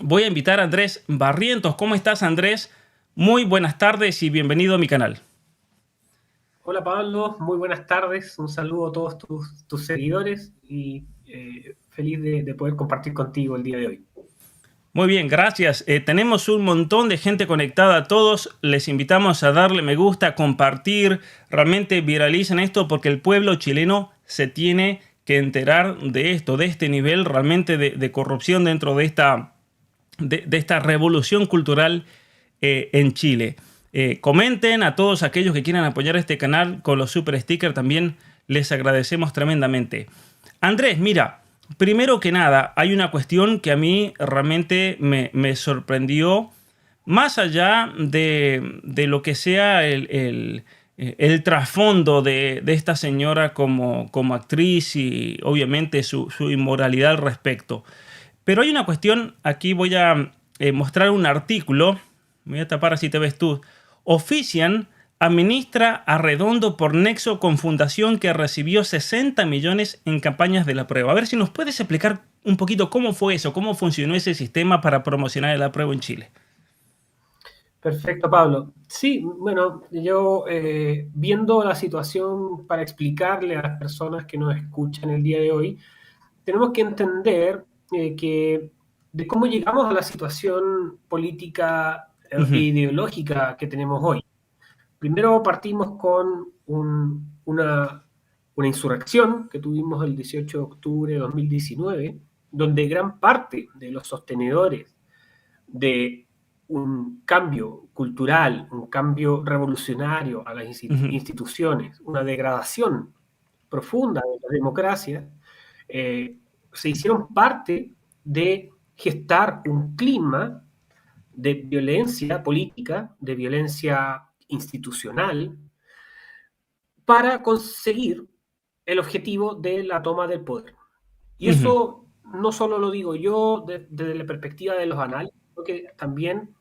voy a invitar a Andrés Barrientos. ¿Cómo estás, Andrés? Muy buenas tardes y bienvenido a mi canal. Hola Pablo, muy buenas tardes. Un saludo a todos tus seguidores y feliz de poder compartir contigo el día de hoy. Muy bien, gracias. Tenemos un montón de gente conectada a todos. Les invitamos a darle me gusta, a compartir. Realmente viralicen esto porque el pueblo chileno se tiene que enterar de esto, de este nivel realmente de corrupción dentro de esta revolución cultural en Chile. Comenten a todos aquellos que quieran apoyar este canal con los super stickers. También les agradecemos tremendamente. Andrés, mira, primero que nada, hay una cuestión que a mí realmente me sorprendió, más allá de lo que sea el trasfondo de esta señora como actriz y obviamente su inmoralidad al respecto. Pero hay una cuestión, aquí voy a mostrar un artículo, me voy a tapar así te ves tú. Ofician administra a Redondo por nexo con fundación que recibió 60 millones en campañas de la prueba. A ver si nos puedes explicar un poquito cómo fue eso, cómo funcionó ese sistema para promocionar la prueba en Chile. Perfecto, Pablo. Sí, bueno, yo viendo la situación para explicarle a las personas que nos escuchan el día de hoy, tenemos que entender que de cómo llegamos a la situación política e Ujú, ideológica que tenemos hoy. Primero partimos con una insurrección que tuvimos el 18 de octubre de 2019, donde gran parte de los sostenedores de un cambio cultural, un cambio revolucionario a las ujú, instituciones, una degradación profunda de la democracia, eh, se hicieron parte de gestar un clima de violencia política, de violencia institucional, para conseguir el objetivo de la toma del poder. Y ujú, eso no solo lo digo yo desde la perspectiva de los análisis, sino que también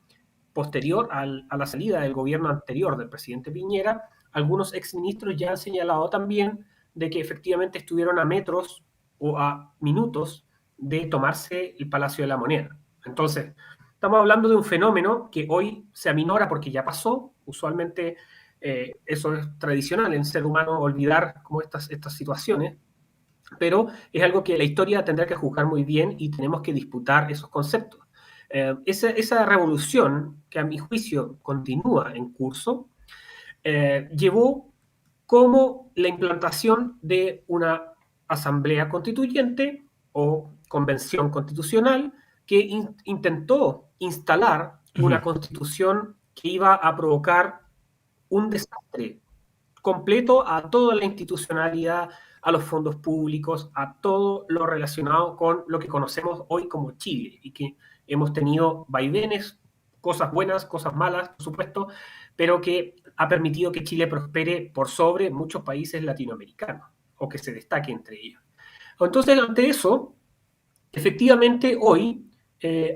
posterior a la salida del gobierno anterior del presidente Piñera, algunos exministros ya han señalado también de que efectivamente estuvieron a metros o a minutos de tomarse el Palacio de la Moneda. Entonces, estamos hablando de un fenómeno que hoy se aminora porque ya pasó. Usualmente eso es tradicional en ser humano, olvidar como estas situaciones, pero es algo que la historia tendrá que juzgar muy bien y tenemos que disputar esos conceptos. Esa revolución, que a mi juicio continúa en curso, llevó como la implantación de una asamblea constituyente o convención constitucional que intentó instalar ujú. una constitución que iba a provocar un desastre completo a toda la institucionalidad, a los fondos públicos, a todo lo relacionado con lo que conocemos hoy como Chile y que hemos tenido vaivenes, cosas buenas, cosas malas, por supuesto, pero que ha permitido que Chile prospere por sobre muchos países latinoamericanos o que se destaque entre ellos. Entonces, ante eso, efectivamente hoy,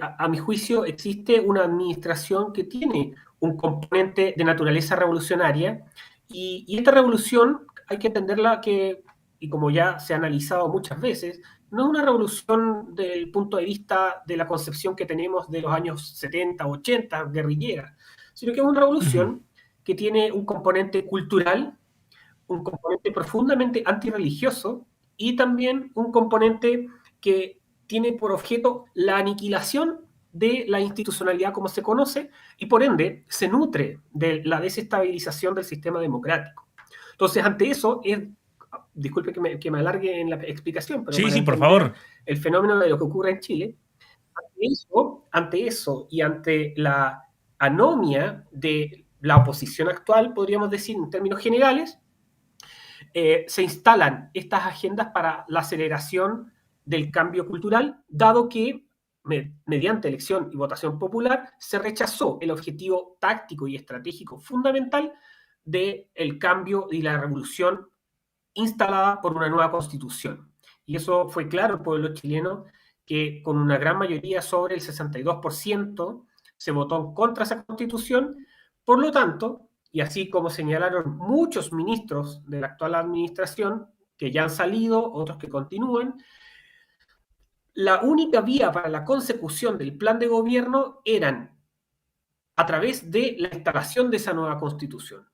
a mi juicio, existe una administración que tiene un componente de naturaleza revolucionaria y esta revolución hay que entenderla que, y como ya se ha analizado muchas veces, no es una revolución del punto de vista de la concepción que tenemos de los años 70, 80, guerrillera, sino que es una Ujú, revolución que tiene un componente cultural, un componente profundamente antirreligioso y también un componente que tiene por objeto la aniquilación de la institucionalidad como se conoce y por ende se nutre de la desestabilización del sistema democrático. Entonces, ante eso, disculpe que me alargue en la explicación, pero sí, para sí, por entender favor. el fenómeno de lo que ocurre en Chile, ante eso y ante la anomia de la oposición actual, podríamos decir en términos generales, se instalan estas agendas para la aceleración del cambio cultural, dado que mediante elección y votación popular se rechazó el objetivo táctico y estratégico fundamental del cambio y la revolución instalada por una nueva constitución. Y eso fue claro al pueblo chileno, que con una gran mayoría, sobre el 62%, se votó en contra de esa constitución. Por lo tanto, y así como señalaron muchos ministros de la actual administración, que ya han salido, otros que continúan, la única vía para la consecución del plan de gobierno eran a través de la instalación de esa nueva constitución.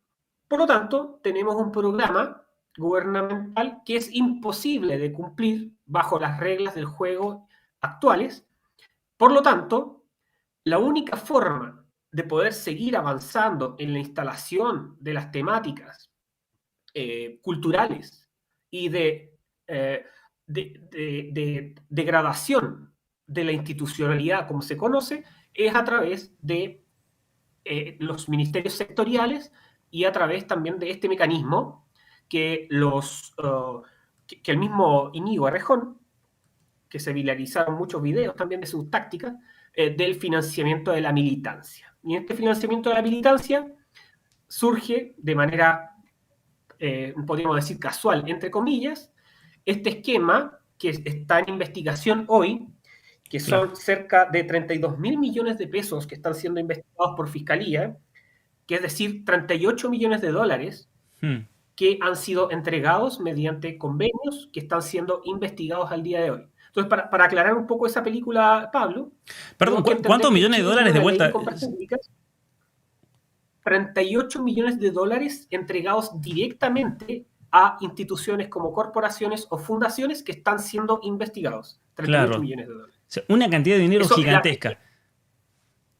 Por lo tanto, tenemos un programa gubernamental que es imposible de cumplir bajo las reglas del juego actuales. Por lo tanto, la única forma de poder seguir avanzando en la instalación de las temáticas culturales y de degradación de la institucionalidad como se conoce es a través de los ministerios sectoriales y a través también de este mecanismo que, que el mismo Íñigo Errejón, que se viralizaron muchos videos también de sus tácticas, del financiamiento de la militancia. Y este financiamiento de la militancia surge de manera, podríamos decir, casual, entre comillas, este esquema que está en investigación hoy, que son cerca de 32.000 millones de pesos que están siendo investigados por Fiscalía, que es decir, 38 millones de dólares que han sido entregados mediante convenios que están siendo investigados al día de hoy. Entonces, para aclarar un poco esa película, Pablo... Perdón, ¿cuántos millones de dólares de vuelta? 38 millones de dólares entregados directamente a instituciones como corporaciones o fundaciones que están siendo investigados. 38 millones de dólares. O sea, una cantidad de dinero gigantesca.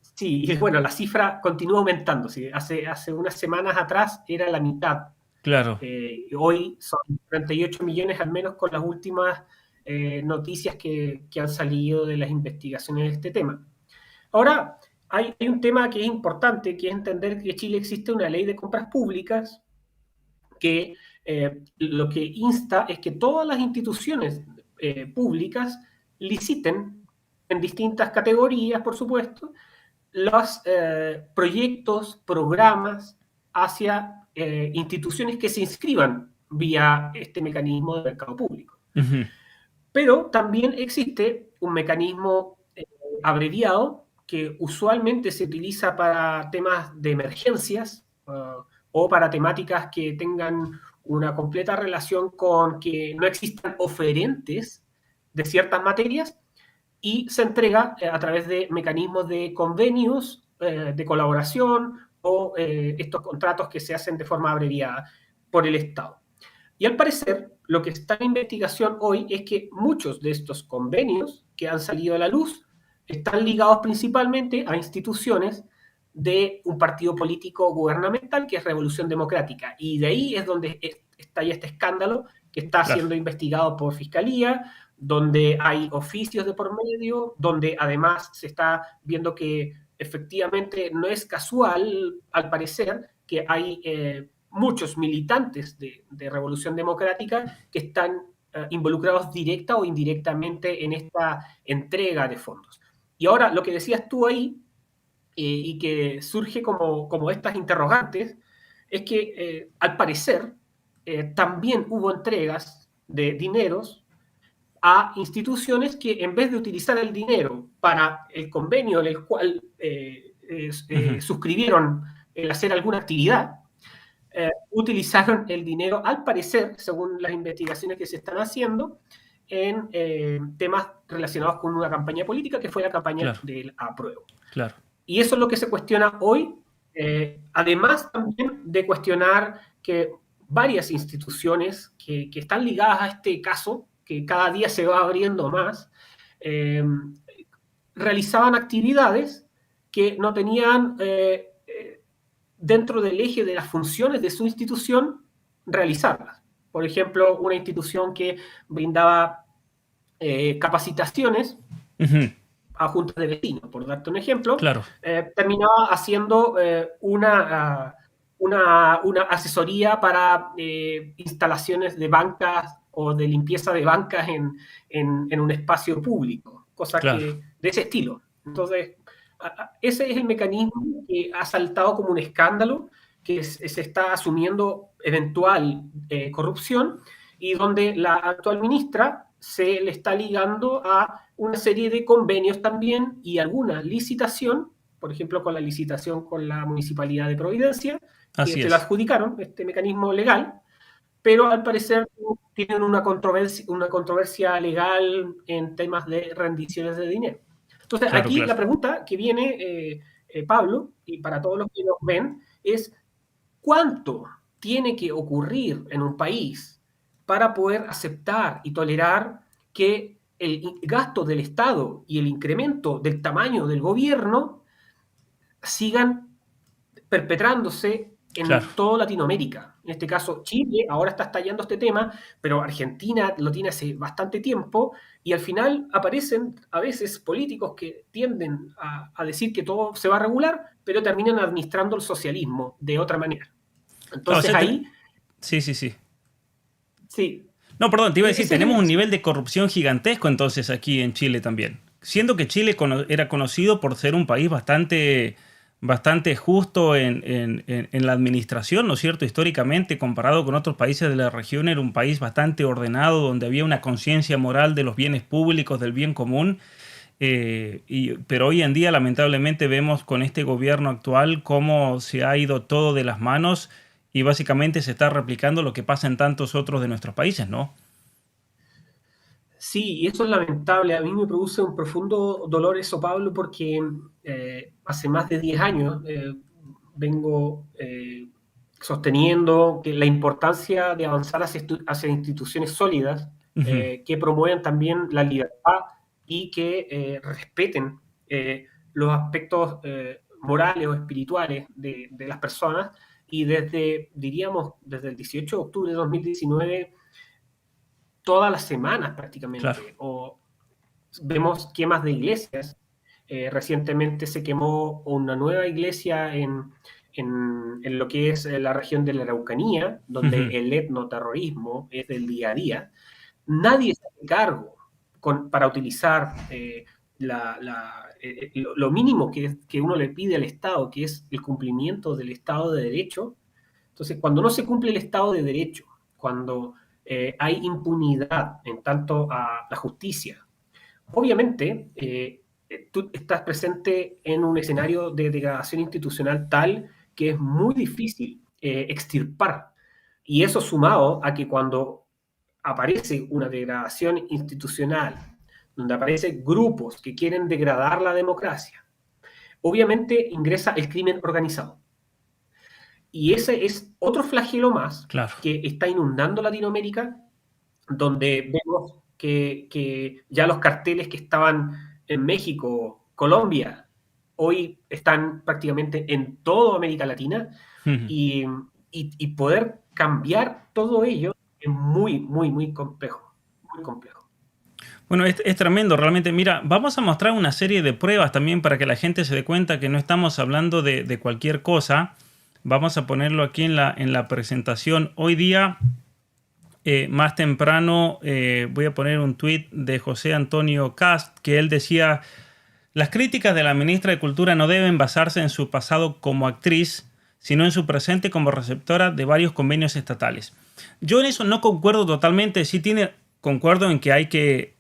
Sí, y bueno, la cifra continúa aumentando. ¿Sí? Hace unas semanas atrás era la mitad. Claro. Hoy son 38 millones, al menos con las últimas noticias que han salido de las investigaciones de este tema. Ahora, hay un tema que es importante, que es entender que en Chile existe una ley de compras públicas que lo que insta es que todas las instituciones públicas liciten en distintas categorías, por supuesto, los proyectos, programas hacia instituciones que se inscriban vía este mecanismo de mercado público. Pero también existe un mecanismo abreviado que usualmente se utiliza para temas de emergencias o para temáticas que tengan una completa relación con que no existan oferentes de ciertas materias, y se entrega a través de mecanismos de convenios de colaboración o estos contratos que se hacen de forma abreviada por el Estado. Y al parecer, lo que está en investigación hoy es que muchos de estos convenios que han salido a la luz están ligados principalmente a instituciones de un partido político gubernamental que es Revolución Democrática. Y de ahí es donde está ya este escándalo que está siendo investigado por Fiscalía, donde hay oficios de por medio, donde además se está viendo que efectivamente no es casual, al parecer, que hay muchos militantes de Revolución Democrática que están involucrados directa o indirectamente en esta entrega de fondos. Y ahora, lo que decías tú ahí, y que surge como estas interrogantes, es que al parecer también hubo entregas de dineros a instituciones que en vez de utilizar el dinero para el convenio en el cual suscribieron el hacer alguna actividad, utilizaron el dinero, al parecer, según las investigaciones que se están haciendo, en temas relacionados con una campaña política que fue la campaña del apruebo. Y eso es lo que se cuestiona hoy, además también de cuestionar que varias instituciones que están ligadas a este caso, que cada día se va abriendo más, realizaban actividades que no tenían dentro del eje de las funciones de su institución realizarlas. Por ejemplo, una institución que brindaba capacitaciones a juntas de vecinos, por darte un ejemplo, terminaba haciendo una asesoría para instalaciones de bancas o de limpieza de bancas en un espacio público, cosas de ese estilo. Entonces, ese es el mecanismo que ha saltado como un escándalo, que se está asumiendo eventual corrupción, y donde la actual ministra se le está ligando a una serie de convenios también y alguna licitación, por ejemplo, con la licitación con la Municipalidad de Providencia, que se la adjudicaron, este mecanismo legal, pero al parecer tienen una controversia legal en temas de rendiciones de dinero. Entonces, Claro, aquí claro. la pregunta que viene, Pablo, y para todos los que nos ven, es ¿cuánto tiene que ocurrir en un país para poder aceptar y tolerar que el gasto del Estado y el incremento del tamaño del gobierno sigan perpetrándose Claro. en toda Latinoamérica? En este caso, Chile ahora está estallando este tema, pero Argentina lo tiene hace bastante tiempo, y al final aparecen a veces políticos que tienden a decir que todo se va a regular, pero terminan administrando el socialismo de otra manera. Claro, o Entonces sea, ahí, sí, sí, sí. sí, No, perdón, te iba a decir, ese es tenemos el... un nivel de corrupción gigantesco entonces aquí en Chile también. Siendo que Chile era conocido por ser un país bastante justo en la administración, ¿no es cierto? Históricamente, comparado con otros países de la región, era un país bastante ordenado, donde había una conciencia moral de los bienes públicos, del bien común. Pero hoy en día, lamentablemente, vemos con este gobierno actual cómo se ha ido todo de las manos y básicamente se está replicando lo que pasa en tantos otros de nuestros países, ¿no? Sí, y eso es lamentable. A mí me produce un profundo dolor eso, Pablo, porque hace más de 10 años vengo sosteniendo que la importancia de avanzar hacia instituciones sólidas Ujú. que promuevan también la libertad y que respeten los aspectos morales o espirituales de las personas. Y diríamos, desde el 18 de octubre de 2019, todas las semanas Claro. prácticamente, o vemos quemas de iglesias. Recientemente se quemó una nueva iglesia en lo que es la región de la Araucanía, donde Ujú. el etnoterrorismo es del día a día. Nadie se hace cargo para utilizar lo mínimo que uno le pide al Estado, que es el cumplimiento del Estado de Derecho. Entonces, cuando no se cumple el Estado de Derecho, cuando hay impunidad en tanto a la justicia, obviamente tú estás presente en un escenario de degradación institucional tal que es muy difícil extirpar. Y eso sumado a que cuando aparece una degradación institucional, donde aparecen grupos que quieren degradar la democracia, obviamente ingresa el crimen organizado. Y ese es otro flagelo más Claro. que está inundando Latinoamérica, donde vemos que ya los carteles que estaban en México, Colombia, hoy están prácticamente en toda América Latina, Ujú. y poder cambiar todo ello es muy, muy, muy complejo, muy complejo. Bueno, es tremendo, realmente. Mira, vamos a mostrar una serie de pruebas también para que la gente se dé cuenta que no estamos hablando de cualquier cosa. Vamos a ponerlo aquí en la presentación. Hoy día, más temprano, voy a poner un tuit de José Antonio Cast, que él decía: las críticas de la ministra de Cultura no deben basarse en su pasado como actriz, sino en su presente como receptora de varios convenios estatales. Yo en eso no concuerdo totalmente. Concuerdo en que hay que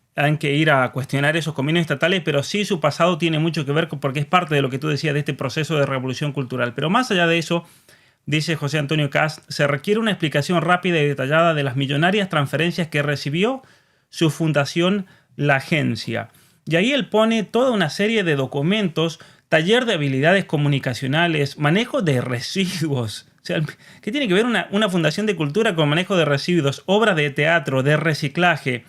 ir a cuestionar esos convenios estatales, pero sí su pasado tiene mucho que ver porque es parte de lo que tú decías de este proceso de revolución cultural. Pero más allá de eso, dice José Antonio Cast, se requiere una explicación rápida y detallada de las millonarias transferencias que recibió su fundación, la agencia. Y ahí él pone toda una serie de documentos: taller de habilidades comunicacionales, manejo de residuos. O sea, ¿qué tiene que ver una fundación de cultura con manejo de residuos? Obras de teatro, de reciclaje.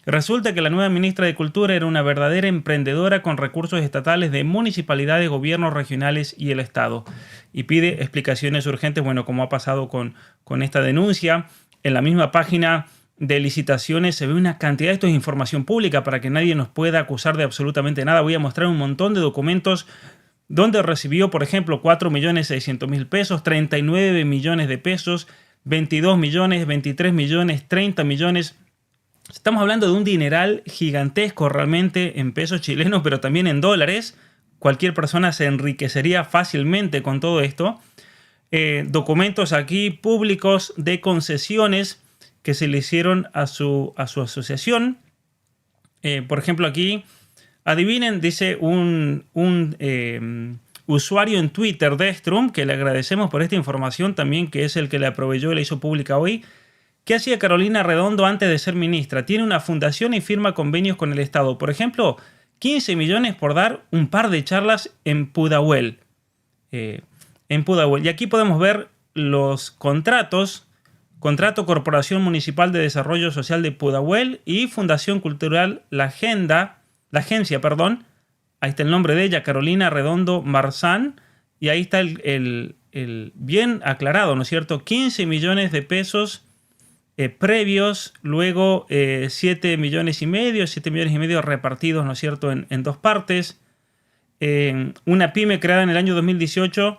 Resulta que la nueva ministra de Cultura era una verdadera emprendedora con recursos estatales de municipalidades, gobiernos regionales y el Estado. Y pide explicaciones urgentes, bueno, como ha pasado con esta denuncia. En la misma página de licitaciones se ve una cantidad, esto es información pública para que nadie nos pueda acusar de absolutamente nada. Voy a mostrar un montón de documentos donde recibió, por ejemplo, 4.600.000 pesos, 39 millones de pesos, 22 millones, 23 millones, 30 millones. Estamos hablando de un dineral gigantesco realmente en pesos chilenos, pero también en dólares. Cualquier persona se enriquecería fácilmente con todo esto. Documentos aquí públicos de concesiones que se le hicieron a su asociación. Por ejemplo, aquí, adivinen, dice un usuario en Twitter de Strum, que le agradecemos por esta información también, que es el que le aproveyó y la hizo pública hoy. ¿Qué hacía Carolina Redondo antes de ser ministra? Tiene una fundación y firma convenios con el Estado. Por ejemplo, 15 millones por dar un par de charlas en Pudahuel. Y aquí podemos ver los contratos. Contrato Corporación Municipal de Desarrollo Social de Pudahuel y Fundación Cultural La Agencia, perdón. Ahí está el nombre de ella, Carolina Redondo Marzán. Y ahí está el bien aclarado, ¿no es cierto? 15 millones de pesos previos, luego 7 millones y medio repartidos, ¿no es cierto?, en dos partes. Una pyme creada en el año 2018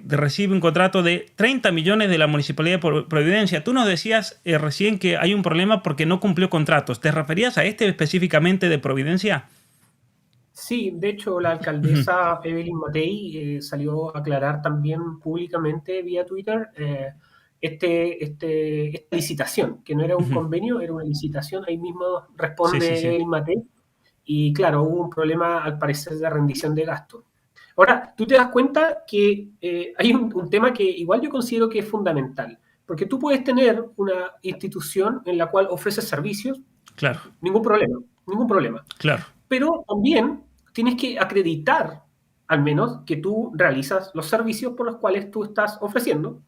recibe un contrato de 30 millones de la Municipalidad de Providencia. Tú nos decías recién que hay un problema porque no cumplió contratos. ¿Te referías a este específicamente de Providencia? Sí, de hecho, la alcaldesa Evelyn Matei salió a aclarar también públicamente vía Twitter esta licitación, que no era un convenio, era una licitación. Ahí mismo Sí, sí, responde sí. Evelyn Matei. Y claro, hubo un problema al parecer de rendición de gastos. Ahora, tú te das cuenta que hay un tema que igual yo considero que es fundamental, porque tú puedes tener una institución en la cual ofreces servicios, Claro, ningún problema, claro. pero también tienes que acreditar al menos que tú realizas los servicios por los cuales tú estás ofreciendo.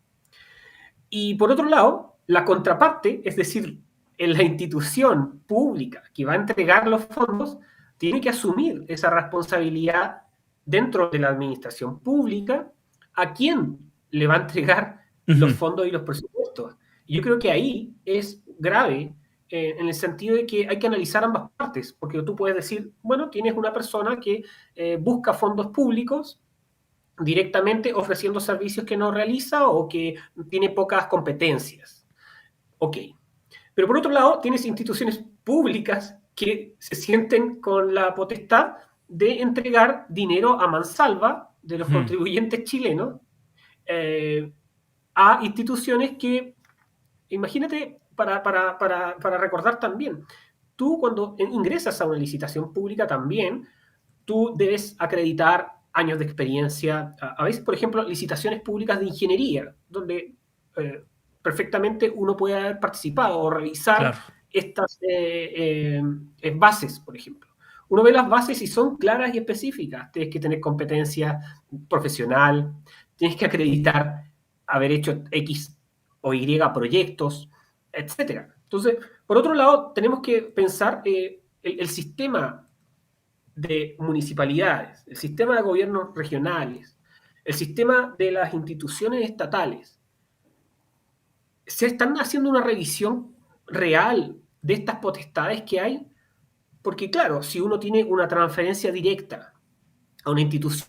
Y por otro lado, la contraparte, es decir, en la institución pública que va a entregar los fondos, tiene que asumir esa responsabilidad dentro de la administración pública a quién le va a entregar los Ujú. fondos y los presupuestos. Y yo creo que ahí es grave en el sentido de que hay que analizar ambas partes, porque tú puedes decir, bueno, tienes una persona que busca fondos públicos directamente ofreciendo servicios que no realiza o que tiene pocas competencias. Ok. Pero por otro lado, tienes instituciones públicas que se sienten con la potestad de entregar dinero a mansalva de los Ujú. contribuyentes chilenos eh, a instituciones que, imagínate, para recordar también, tú cuando ingresas a una licitación pública también, tú debes acreditar años de experiencia. A veces, por ejemplo, licitaciones públicas de ingeniería, donde eh, perfectamente uno puede haber participado o revisar Claro. estas bases, por ejemplo. Uno ve las bases y son claras y específicas. Tienes que tener competencia profesional, tienes que acreditar haber hecho X o Y proyectos, etcétera. Entonces, por otro lado, tenemos que pensar el sistema de municipalidades, el sistema de gobiernos regionales, el sistema de las instituciones estatales. ¿Se están haciendo una revisión real de estas potestades que hay? Porque claro, si uno tiene una transferencia directa a una institución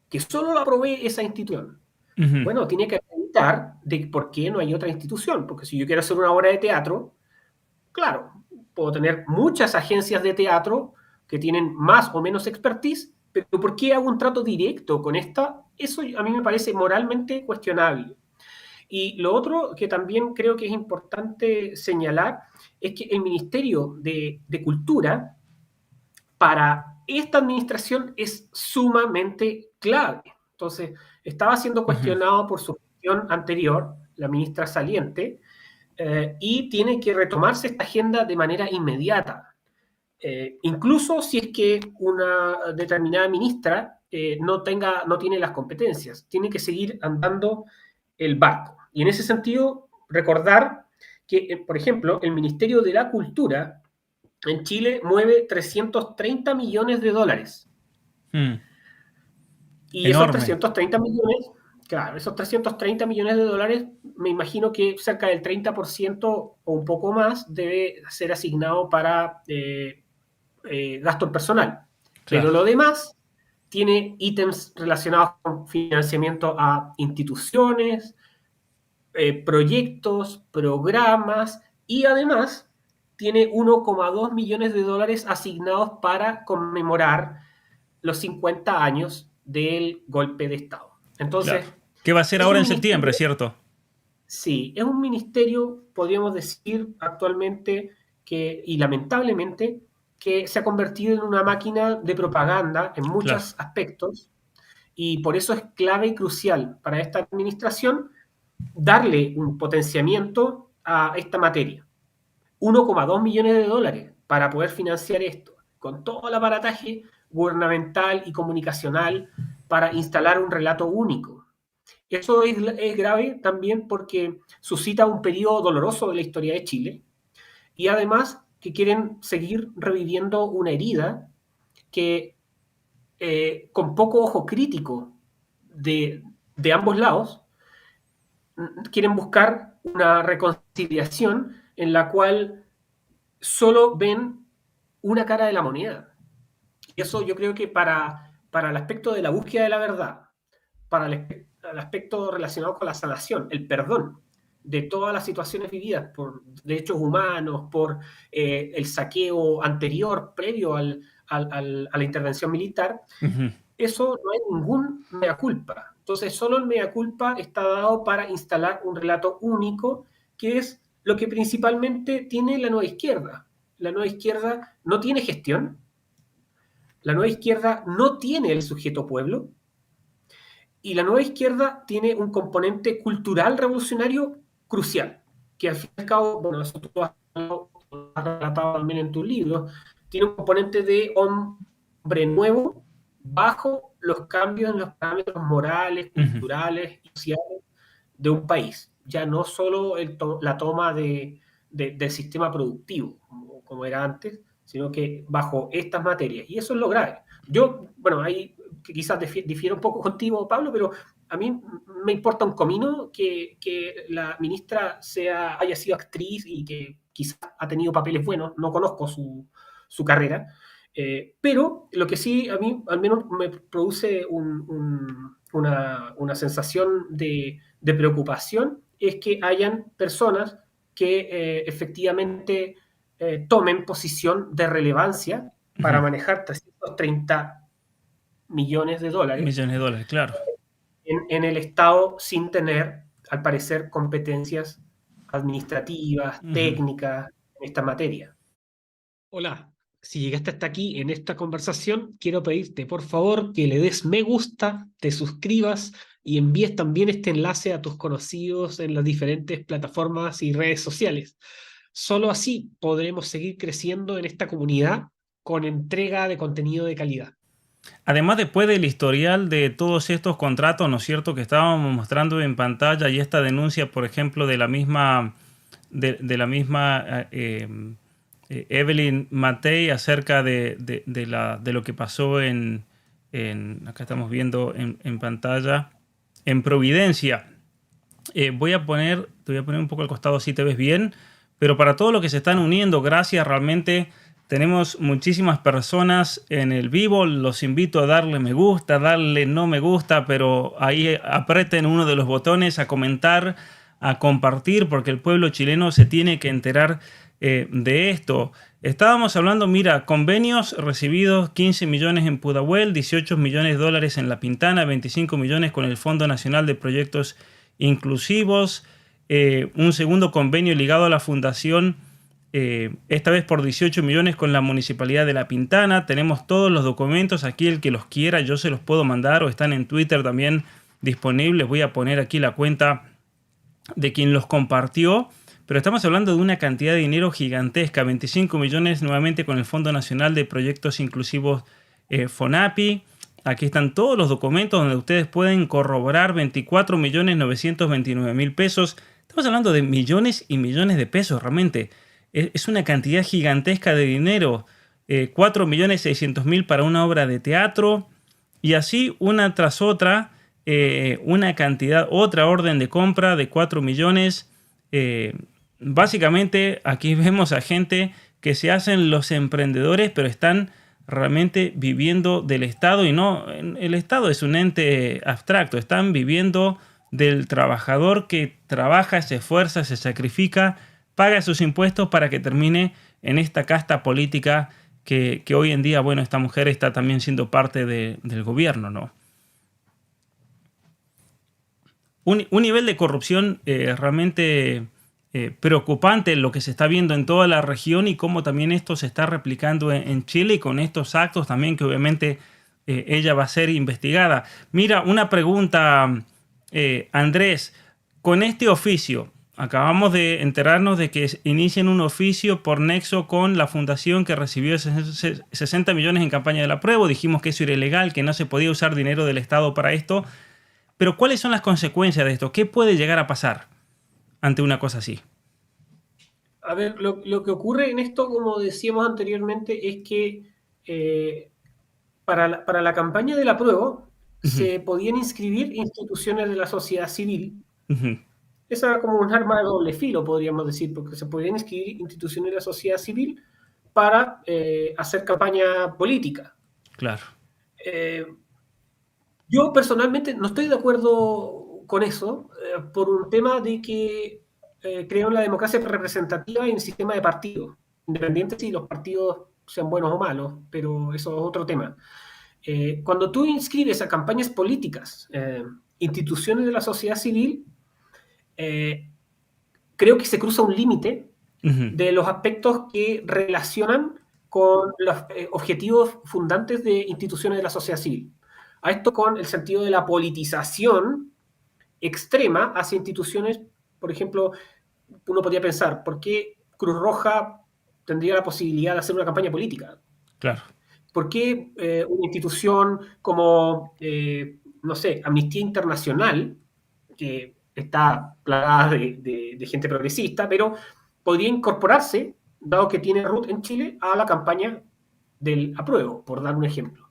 que solo la provee esa institución, Ujú. bueno, tiene que acreditar de por qué no hay otra institución. Porque si yo quiero hacer una obra de teatro, claro, puedo tener muchas agencias de teatro que tienen más o menos expertise, pero ¿por qué hago un trato directo con esta? Eso a mí me parece moralmente cuestionable. Y lo otro que también creo que es importante señalar es que el Ministerio de Cultura para esta administración es sumamente clave. Entonces, estaba siendo Ujú. cuestionado por su gestión anterior, la ministra saliente, y tiene que retomarse esta agenda de manera inmediata. Incluso si es que una determinada ministra no tiene las competencias, tiene que seguir andando el barco. Y en ese sentido, recordar que, por ejemplo, el Ministerio de la Cultura en Chile mueve 330 millones de dólares. Mm. Y esos Enorme. 330 millones, claro, esos 330 millones de dólares, me imagino que cerca del 30% o un poco más debe ser asignado para gasto en personal. Pero Claro. lo demás tiene ítems relacionados con financiamiento a instituciones, proyectos, programas y además tiene 1,2 millones de dólares asignados para conmemorar los 50 años del golpe de Estado. Claro. Entonces, ¿Qué va a ser es ahora un en septiembre, ministerio, cierto? sí, es un ministerio, podríamos decir actualmente, y lamentablemente, que se ha convertido en una máquina de propaganda en Claro. muchos aspectos y por eso es clave y crucial para esta administración darle un potenciamiento a esta materia. 1,2 millones de dólares para poder financiar esto, con todo el aparataje gubernamental y comunicacional para instalar un relato único. Eso es grave también porque suscita un periodo doloroso de la historia de Chile y además que quieren seguir reviviendo una herida que con poco ojo crítico de ambos lados quieren buscar una reconciliación en la cual solo ven una cara de la moneda. Y eso yo creo que para el aspecto de la búsqueda de la verdad, para el aspecto relacionado con la sanación, el perdón de todas las situaciones vividas por derechos humanos, por el saqueo anterior, previo a la intervención militar, eso no hay ningún mea culpa. Entonces, solo el mea culpa está dado para instalar un relato único, que es lo que principalmente tiene la nueva izquierda. La nueva izquierda no tiene gestión, la nueva izquierda no tiene el sujeto pueblo, y la nueva izquierda tiene un componente cultural revolucionario crucial, que al fin y al cabo, bueno, eso tú has relatado también en tus libros, tiene un componente de hombre nuevo bajo los cambios en los parámetros morales, culturales y sociales de un país. Ya no solo la toma del sistema productivo, como era antes, sino que bajo estas materias. Y eso es lo grave. Yo, bueno, ahí quizás difiero un poco contigo, Pablo, pero a mí me importa un comino que la ministra haya sido actriz y que quizás ha tenido papeles buenos, no conozco su carrera, pero lo que sí a mí al menos me produce una sensación de preocupación es que hayan personas que efectivamente tomen posición de relevancia para manejar 330 millones de dólares. Millones de dólares, claro. En el Estado sin tener, al parecer, competencias administrativas, técnicas en esta materia. Hola, si llegaste hasta aquí en esta conversación, quiero pedirte por favor que le des me gusta, te suscribas y envíes también este enlace a tus conocidos en las diferentes plataformas y redes sociales. Solo así podremos seguir creciendo en esta comunidad con entrega de contenido de calidad. Además, después del historial de todos estos contratos, ¿no es cierto?, que estábamos mostrando en pantalla y esta denuncia, por ejemplo, de la misma Evelyn Matei acerca de lo que pasó acá estamos viendo en pantalla, en Providencia. Te voy a poner un poco al costado así te ves bien, pero para todo lo que se están uniendo, gracias, realmente tenemos muchísimas personas en el vivo. Los invito a darle me gusta, darle no me gusta, pero ahí aprieten uno de los botones, a comentar, a compartir, porque el pueblo chileno se tiene que enterar de esto. Estábamos hablando, mira, convenios recibidos, 15 millones en Pudahuel, 18 millones de dólares en La Pintana, 25 millones con el Fondo Nacional de Proyectos Inclusivos, un segundo convenio ligado a la fundación, esta vez por 18 millones con la Municipalidad de La Pintana. Tenemos todos los documentos aquí, el que los quiera yo se los puedo mandar, o están en Twitter también disponibles. Voy a poner aquí la cuenta de quien los compartió, pero estamos hablando de una cantidad de dinero gigantesca, 25 millones nuevamente con el Fondo Nacional de Proyectos Inclusivos FONAPI. Aquí están todos los documentos donde ustedes pueden corroborar 24.929.000 pesos. Estamos hablando de millones y millones de pesos realmente. Es una cantidad gigantesca de dinero. 4.600.000 para una obra de teatro. Y así una tras otra, una cantidad, otra orden de compra de 4 millones. Básicamente aquí vemos a gente que se hacen los emprendedores, pero están realmente viviendo del Estado, y no, el Estado es un ente abstracto. Están viviendo del trabajador que trabaja, se esfuerza, se sacrifica, paga sus impuestos para que termine en esta casta política que hoy en día, bueno, esta mujer está también siendo parte del gobierno, ¿no? Un nivel de corrupción realmente preocupante lo que se está viendo en toda la región, y cómo también esto se está replicando en Chile, y con estos actos también que obviamente ella va a ser investigada. Mira, una pregunta, Andrés, con este oficio, Acabamos de enterarnos de que inician un oficio por nexo con la fundación que recibió 60 millones en campaña del apruebo. Dijimos que eso era ilegal, que no se podía usar dinero del Estado para esto. Pero ¿cuáles son las consecuencias de esto? ¿Qué puede llegar a pasar ante una cosa así? A ver, lo que ocurre en esto, como decíamos anteriormente, es que para la campaña del apruebo Ujú, se podían inscribir instituciones de la sociedad civil. ujú, Esa era como un arma de doble filo, podríamos decir, porque se podían inscribir instituciones de la sociedad civil para hacer campaña política. claro. Eh, yo personalmente no estoy de acuerdo con eso, por un tema de que creo en la democracia representativa y en el sistema de partidos, independiente si los partidos sean buenos o malos, pero eso es otro tema. Cuando tú inscribes a campañas políticas, instituciones de la sociedad civil, eh, creo que se cruza un límite Ujú, de los aspectos que relacionan con los objetivos fundantes de instituciones de la sociedad civil. A esto con el sentido de la politización extrema hacia instituciones, por ejemplo, uno podría pensar, ¿por qué Cruz Roja tendría la posibilidad de hacer una campaña política? claro. ¿Por qué una institución como, no sé, Amnistía Internacional, que está plagada de gente progresista, pero podría incorporarse, dado que tiene root en Chile, a la campaña del apruebo, por dar un ejemplo?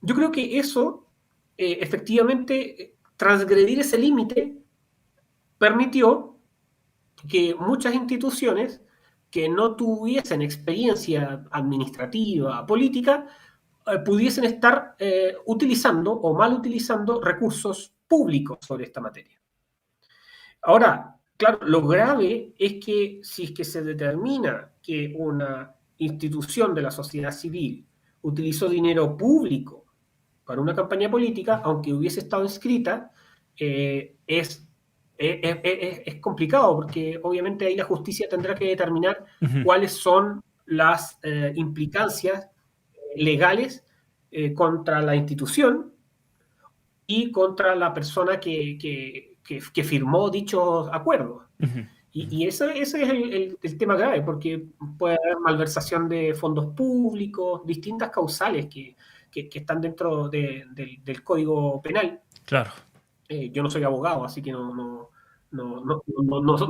Yo creo que eso, efectivamente, transgredir ese límite permitió que muchas instituciones que no tuviesen experiencia administrativa, política, pudiesen estar utilizando o mal utilizando recursos públicos sobre esta materia. Ahora, claro, lo grave es que si es que se determina que una institución de la sociedad civil utilizó dinero público para una campaña política, aunque hubiese estado inscrita, es complicado porque obviamente ahí la justicia tendrá que determinar Ujú, cuáles son las implicancias legales contra la institución y contra la persona que firmó dichos acuerdos. ujú, Y ese es el tema grave, porque puede haber malversación de fondos públicos, distintas causales que están dentro del Código Penal. claro. Yo no soy abogado, así que no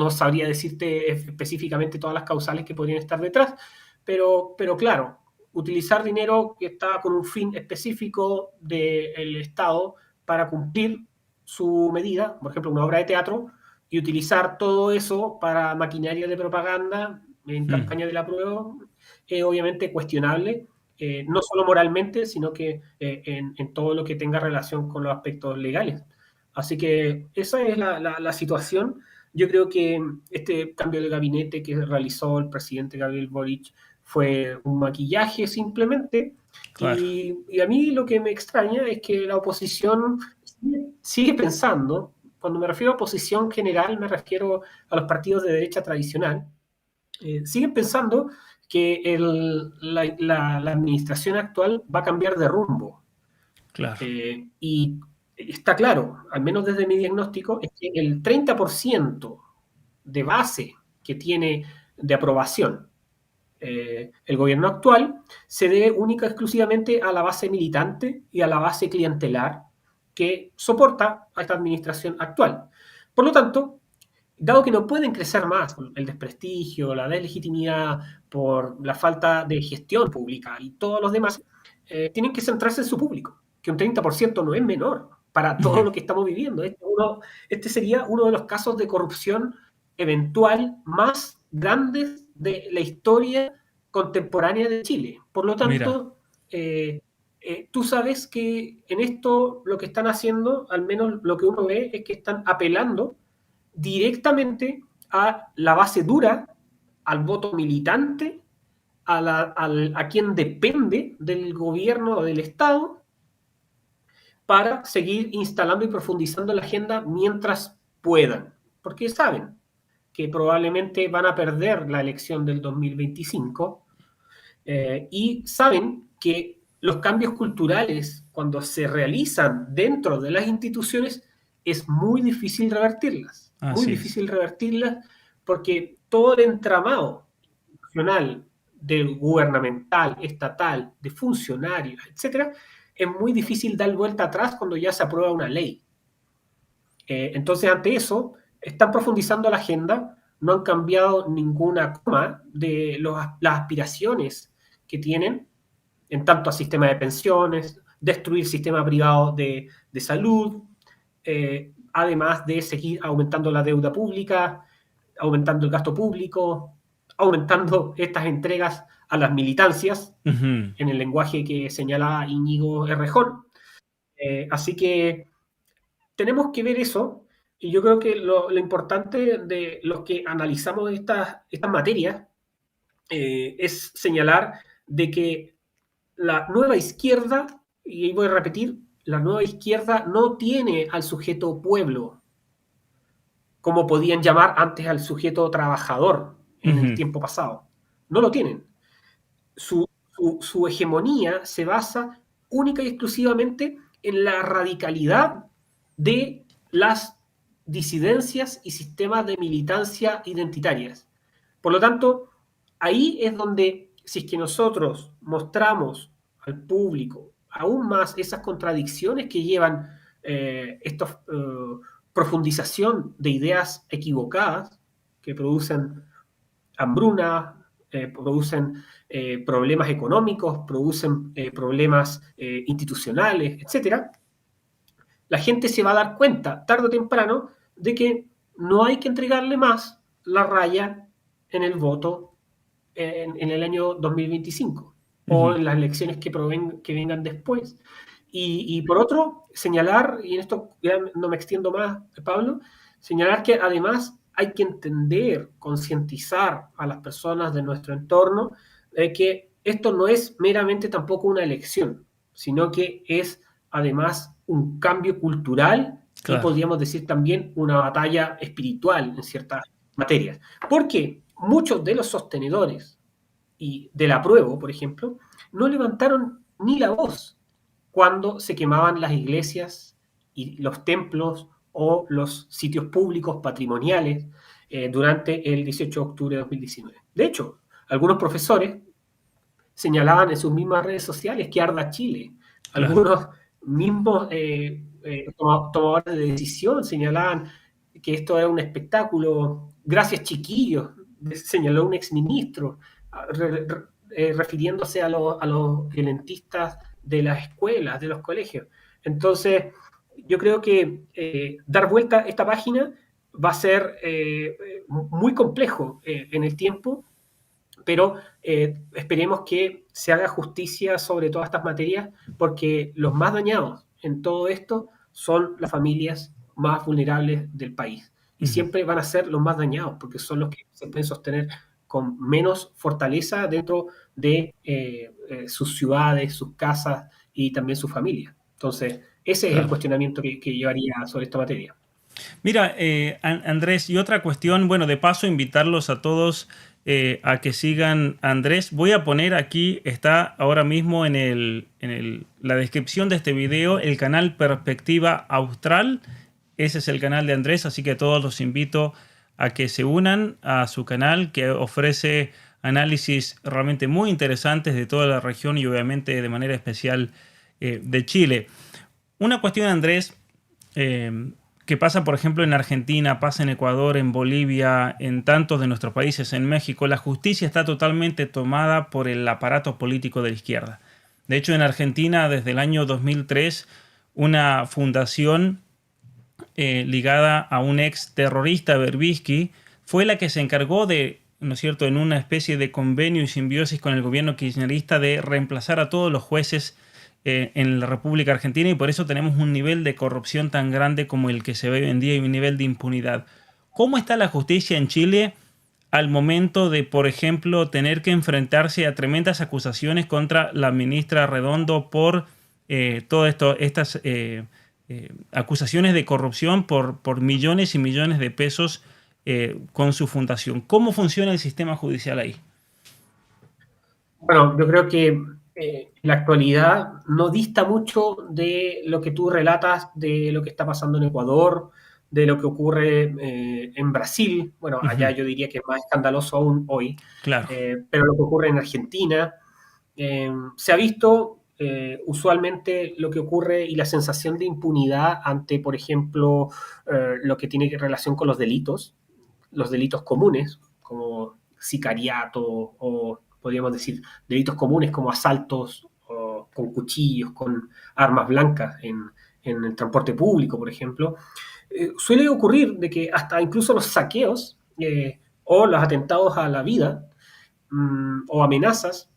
sabría decirte específicamente todas las causales que podrían estar detrás, pero claro, utilizar dinero que está con un fin específico del Estado para cumplir su medida, por ejemplo, una obra de teatro, y utilizar todo eso para maquinaria de propaganda en Mm, campaña de la prueba, es obviamente cuestionable, no solo moralmente, sino que en todo lo que tenga relación con los aspectos legales. Así que esa es la situación. Yo creo que este cambio de gabinete que realizó el presidente Gabriel Boric fue un maquillaje simplemente. claro. Y a mí lo que me extraña es que la oposición sigue pensando, cuando me refiero a oposición general, me refiero a los partidos de derecha tradicional, siguen pensando que la administración actual va a cambiar de rumbo. Claro. Y está claro, al menos desde mi diagnóstico, es que el 30% de base que tiene de aprobación el gobierno actual se debe única y exclusivamente a la base militante y a la base clientelar que soporta a esta administración actual. Por lo tanto, dado que no pueden crecer más por el desprestigio, la deslegitimidad, por la falta de gestión pública y todos los demás, tienen que centrarse en su público, que un 30% no es menor para todo Ujú, lo que estamos viviendo. Este sería uno de los casos de corrupción eventual más grandes de la historia contemporánea de Chile. Por lo mira, tanto, tú sabes que en esto lo que están haciendo, al menos lo que uno ve, es que están apelando directamente a la base dura, al voto militante, a quien depende del gobierno o del Estado para seguir instalando y profundizando la agenda mientras puedan, porque saben que probablemente van a perder la elección del 2025 y saben que los cambios culturales, cuando se realizan dentro de las instituciones, es muy difícil revertirlas. muy Así es. difícil revertirlas, porque todo el entramado institucional, del gubernamental, estatal, de funcionarios, etcétera, es muy difícil dar vuelta atrás cuando ya se aprueba una ley. Entonces, ante eso, están profundizando la agenda, no han cambiado ninguna coma de las aspiraciones que tienen en tanto a sistema de pensiones, destruir sistema privado de salud, además de seguir aumentando la deuda pública, aumentando el gasto público, aumentando estas entregas a las militancias, Ujú. en el lenguaje que señala Íñigo Errejón. Así que tenemos que ver eso, y yo creo que lo importante de los que analizamos estas materias es señalar de que la nueva izquierda, y ahí voy a repetir, la nueva izquierda no tiene al sujeto pueblo, como podían llamar antes al sujeto trabajador en el Ujú. tiempo pasado. No lo tienen. Su hegemonía se basa única y exclusivamente en la radicalidad de las disidencias y sistemas de militancia identitarias. Por lo tanto, ahí es donde, si es que nosotros mostramos al público aún más esas contradicciones que llevan esta profundización de ideas equivocadas que producen hambruna, producen problemas económicos, producen problemas institucionales, etcétera, la gente se va a dar cuenta tarde o temprano de que no hay que entregarle más la raya en el voto en el año 2025 o Ujú. en las elecciones que vengan después. Y por otro, señalar, y en esto ya no me extiendo más, Pablo, señalar que además hay que entender, concientizar a las personas de nuestro entorno de que esto no es meramente tampoco una elección, sino que es además un cambio cultural y Claro. podríamos decir también una batalla espiritual en ciertas materias. Porque muchos de los sostenedores y del apruebo, por ejemplo, no levantaron ni la voz cuando se quemaban las iglesias y los templos o los sitios públicos patrimoniales durante el 18 de octubre de 2019. De hecho, algunos profesores señalaban en sus mismas redes sociales que arda Chile. Claro. Algunos mismos tomadores de decisión señalaban que esto era un espectáculo. Gracias, chiquillos, señaló un exministro, refiriéndose a los violentistas de las escuelas, de los colegios. Entonces, yo creo que dar vuelta a esta página va a ser muy complejo en el tiempo, pero esperemos que se haga justicia sobre todas estas materias, porque los más dañados en todo esto son las familias más vulnerables del país. Y Ujú. siempre van a ser los más dañados, porque son los que se pueden sostener con menos fortaleza dentro de sus ciudades, sus casas y también sus familias. Entonces, ese es el Claro. cuestionamiento que llevaría sobre esta materia. Mira, Andrés, y otra cuestión, bueno, de paso invitarlos a todos a que sigan a Andrés. Voy a poner aquí, está ahora mismo la descripción de este video, el canal Perspectiva Austral. Ese es el canal de Andrés, así que a todos los invito a que se unan a su canal, que ofrece análisis realmente muy interesantes de toda la región y obviamente de manera especial de Chile. Una cuestión, Andrés, que pasa, por ejemplo, en Argentina, pasa en Ecuador, en Bolivia, en tantos de nuestros países, en México, la justicia está totalmente tomada por el aparato político de la izquierda. De hecho, en Argentina, desde el año 2003, una fundación ligada a un ex terrorista, Berbisky, fue la que se encargó de, ¿no es cierto?, en una especie de convenio y simbiosis con el gobierno kirchnerista de reemplazar a todos los jueces en la República Argentina, y por eso tenemos un nivel de corrupción tan grande como el que se ve hoy en día y un nivel de impunidad. ¿Cómo está la justicia en Chile al momento de, por ejemplo, tener que enfrentarse a tremendas acusaciones contra la ministra Redondo por todas estas acusaciones de corrupción por millones y millones de pesos con su fundación? ¿Cómo funciona el sistema judicial ahí? Bueno, yo creo que en la actualidad no dista mucho de lo que tú relatas de lo que está pasando en Ecuador, de lo que ocurre en Brasil. Bueno, allá Ujú. yo diría que es más escandaloso aún hoy, Claro. pero lo que ocurre en Argentina. Se ha visto usualmente lo que ocurre y la sensación de impunidad ante, por ejemplo, lo que tiene relación con los delitos comunes, como sicariato o podríamos decir delitos comunes como asaltos o con cuchillos, con armas blancas en el transporte público, por ejemplo. Suele ocurrir de que hasta incluso los saqueos o los atentados a la vida o amenazas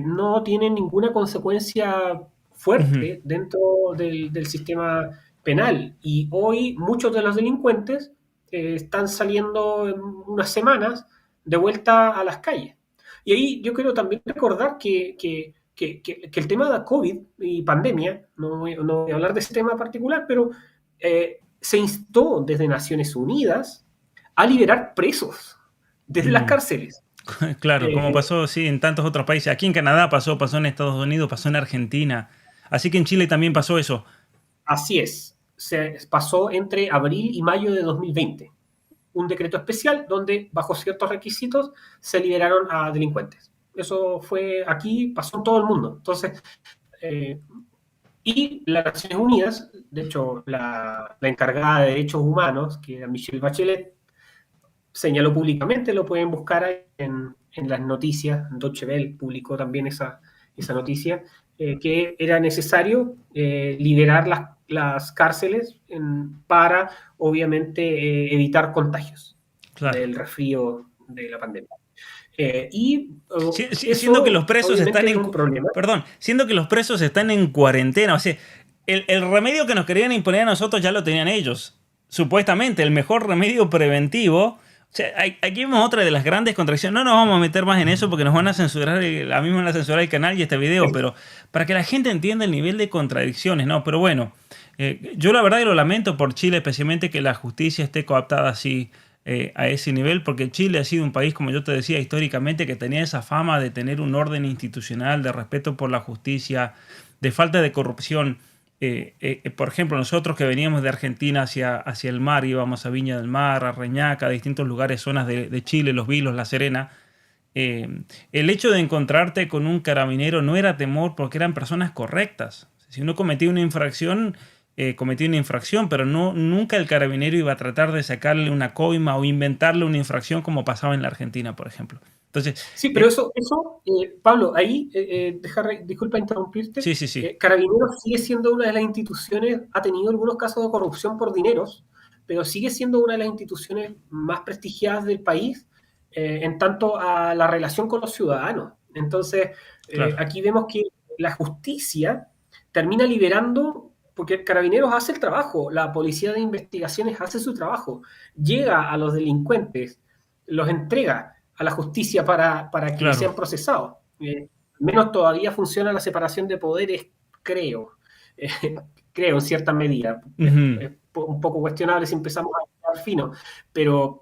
no tienen ninguna consecuencia Ujú. fuerte dentro del sistema penal. Y hoy muchos de los delincuentes están saliendo en unas semanas de vuelta a las calles. Y ahí yo quiero también recordar que el tema de la COVID y pandemia, no voy a hablar de ese tema particular, pero se instó desde Naciones Unidas a liberar presos desde las Mm. cárceles. Claro, como Eh, pasó, sí, en tantos otros países. Aquí en Canadá pasó, pasó en Estados Unidos, pasó en Argentina. Así que en Chile también pasó eso. Así es, se pasó entre abril y mayo de 2020 un decreto especial donde bajo ciertos requisitos se liberaron a delincuentes. Eso fue aquí, pasó en todo el mundo. Entonces, eh, y las Naciones Unidas, de hecho, la encargada de derechos humanos, que era Michelle Bachelet, señaló públicamente, lo pueden buscar ahí en las noticias, Deutsche Welle publicó también esa noticia, que era necesario liberar las cárceles para, obviamente, evitar contagios Claro. del resfrío de la pandemia. Y Siendo que eso, los presos obviamente, están es un problema. perdón, siendo que los presos están en cuarentena. O sea, el remedio que nos querían imponer a nosotros ya lo tenían ellos. Supuestamente, el mejor remedio preventivo. O sea, aquí vemos otra de las grandes contradicciones. No nos vamos a meter más en eso porque nos van a censurar, a mí me van a censurar el canal y este video, pero para que la gente entienda el nivel de contradicciones, ¿no? Pero bueno, yo la verdad que lo lamento por Chile, especialmente que la justicia esté coaptada así a ese nivel, porque Chile ha sido un país, como yo te decía, históricamente que tenía esa fama de tener un orden institucional, de respeto por la justicia, de falta de corrupción. Por ejemplo, nosotros que veníamos de Argentina hacia el mar, íbamos a Viña del Mar, a Reñaca, a distintos lugares, zonas de Chile, Los Vilos, La Serena. El hecho de encontrarte con un carabinero no era temor porque eran personas correctas. Si uno cometía una infracción, pero no, nunca el carabinero iba a tratar de sacarle una coima o inventarle una infracción como pasaba en la Argentina, por ejemplo. Entonces, Sí, pero Pablo, ahí, disculpa interrumpirte, sí, sí, sí, Carabineros sigue siendo una de las instituciones, ha tenido algunos casos de corrupción por dineros, pero sigue siendo una de las instituciones más prestigiadas del país en tanto a la relación con los ciudadanos. Entonces, claro, aquí vemos que la justicia termina liberando, porque Carabineros hace el trabajo, la policía de investigaciones hace su trabajo, llega a los delincuentes, los entrega a la justicia para que claro. sean procesados. Menos todavía funciona la separación de poderes, creo, eh, creo en cierta medida. Ujú. Es un poco cuestionable si empezamos a estar fino, pero,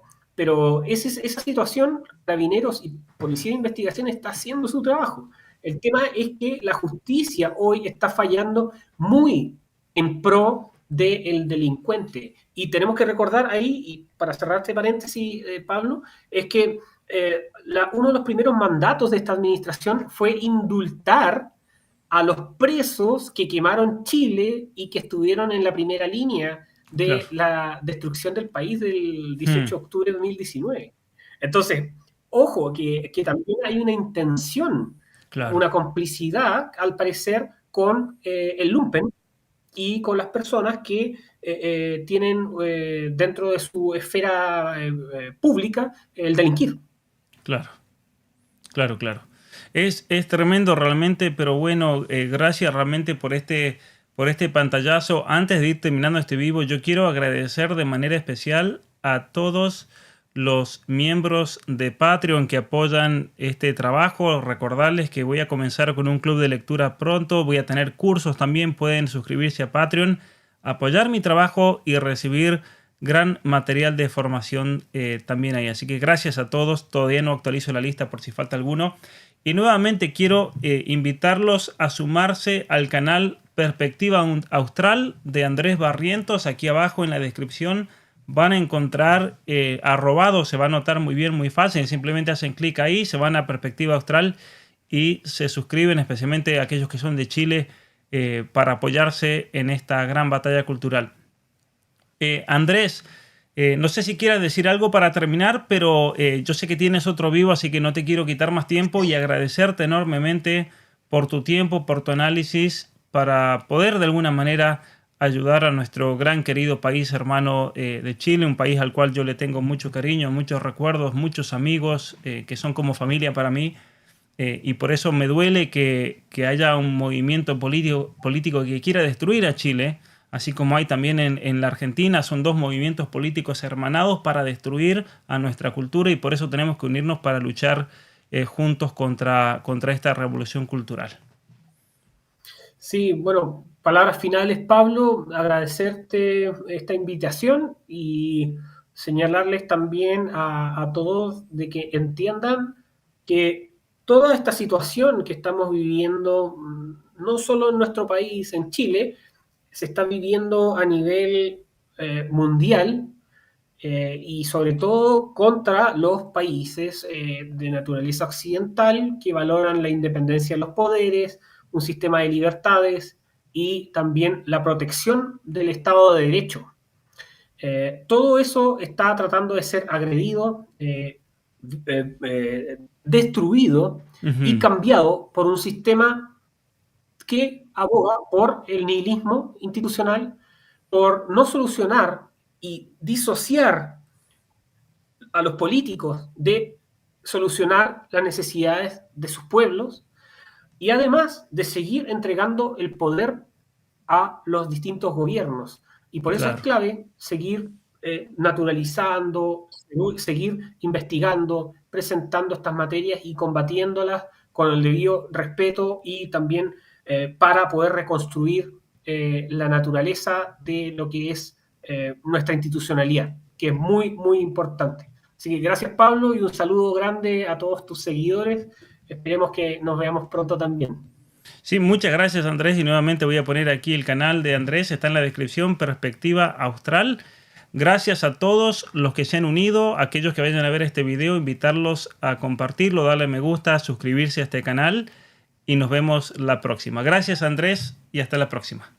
esa situación, Carabineros y Policía de Investigación está haciendo su trabajo. El tema es que la justicia hoy está fallando muy en pro del delincuente. Y tenemos que recordar ahí, y para cerrar este paréntesis, Pablo, es que uno de los primeros mandatos de esta administración fue indultar a los presos que quemaron Chile y que estuvieron en la primera línea de Claro. la destrucción del país del Hmm. 18 de octubre de 2019. Entonces, ojo, que también hay una intención, Claro. una complicidad, al parecer, con el lumpen y con las personas que tienen dentro de su esfera pública el delinquir. Claro. Claro, claro. Es tremendo realmente, pero bueno, gracias realmente por este pantallazo. Antes de ir terminando este vivo, yo quiero agradecer de manera especial a todos los miembros de Patreon que apoyan este trabajo. Recordarles que voy a comenzar con un club de lectura pronto. Voy a tener cursos también. Pueden suscribirse a Patreon, apoyar mi trabajo y recibir gran material de formación también ahí. Así que gracias a todos. Todavía no actualizo la lista por si falta alguno. Y nuevamente quiero invitarlos a sumarse al canal Perspectiva Austral de Andrés Barrientos. Aquí abajo en la descripción van a encontrar arrobado, se va a notar muy bien, muy fácil. Simplemente hacen clic ahí, se van a Perspectiva Austral y se suscriben, especialmente aquellos que son de Chile, para apoyarse en esta gran batalla cultural. Andrés, no sé si quieras decir algo para terminar, pero yo sé que tienes otro vivo, así que no te quiero quitar más tiempo y agradecerte enormemente por tu tiempo, por tu análisis, para poder de alguna manera ayudar a nuestro gran querido país hermano de Chile, un país al cual yo le tengo mucho cariño, muchos recuerdos, muchos amigos que son como familia para mí. Y por eso me duele que haya un movimiento político que quiera destruir a Chile, así como hay también en la Argentina. Son dos movimientos políticos hermanados para destruir a nuestra cultura, y por eso tenemos que unirnos para luchar juntos contra esta revolución cultural. Sí, bueno, palabras finales, Pablo, agradecerte esta invitación y señalarles también a todos de que entiendan que toda esta situación que estamos viviendo, no solo en nuestro país, en Chile, se está viviendo a nivel mundial, y sobre todo contra los países de naturaleza occidental que valoran la independencia de los poderes, un sistema de libertades y también la protección del Estado de Derecho. Todo eso está tratando de ser agredido, destruido y Ujú. cambiado por un sistema que aboga por el nihilismo institucional, por no solucionar y disociar a los políticos de solucionar las necesidades de sus pueblos y además de seguir entregando el poder a los distintos gobiernos. Y por eso es Claro. clave seguir naturalizando, seguir investigando, presentando estas materias y combatiéndolas con el debido respeto y también para poder reconstruir la naturaleza de lo que es nuestra institucionalidad, que es muy, muy importante. Así que gracias, Pablo, y un saludo grande a todos tus seguidores. Esperemos que nos veamos pronto también. Sí, muchas gracias, Andrés, y nuevamente voy a poner aquí el canal de Andrés, está en la descripción, Perspectiva Austral. Gracias a todos los que se han unido, aquellos que vayan a ver este video, invitarlos a compartirlo, darle me gusta, suscribirse a este canal, y nos vemos la próxima. Gracias, Andrés, y hasta la próxima.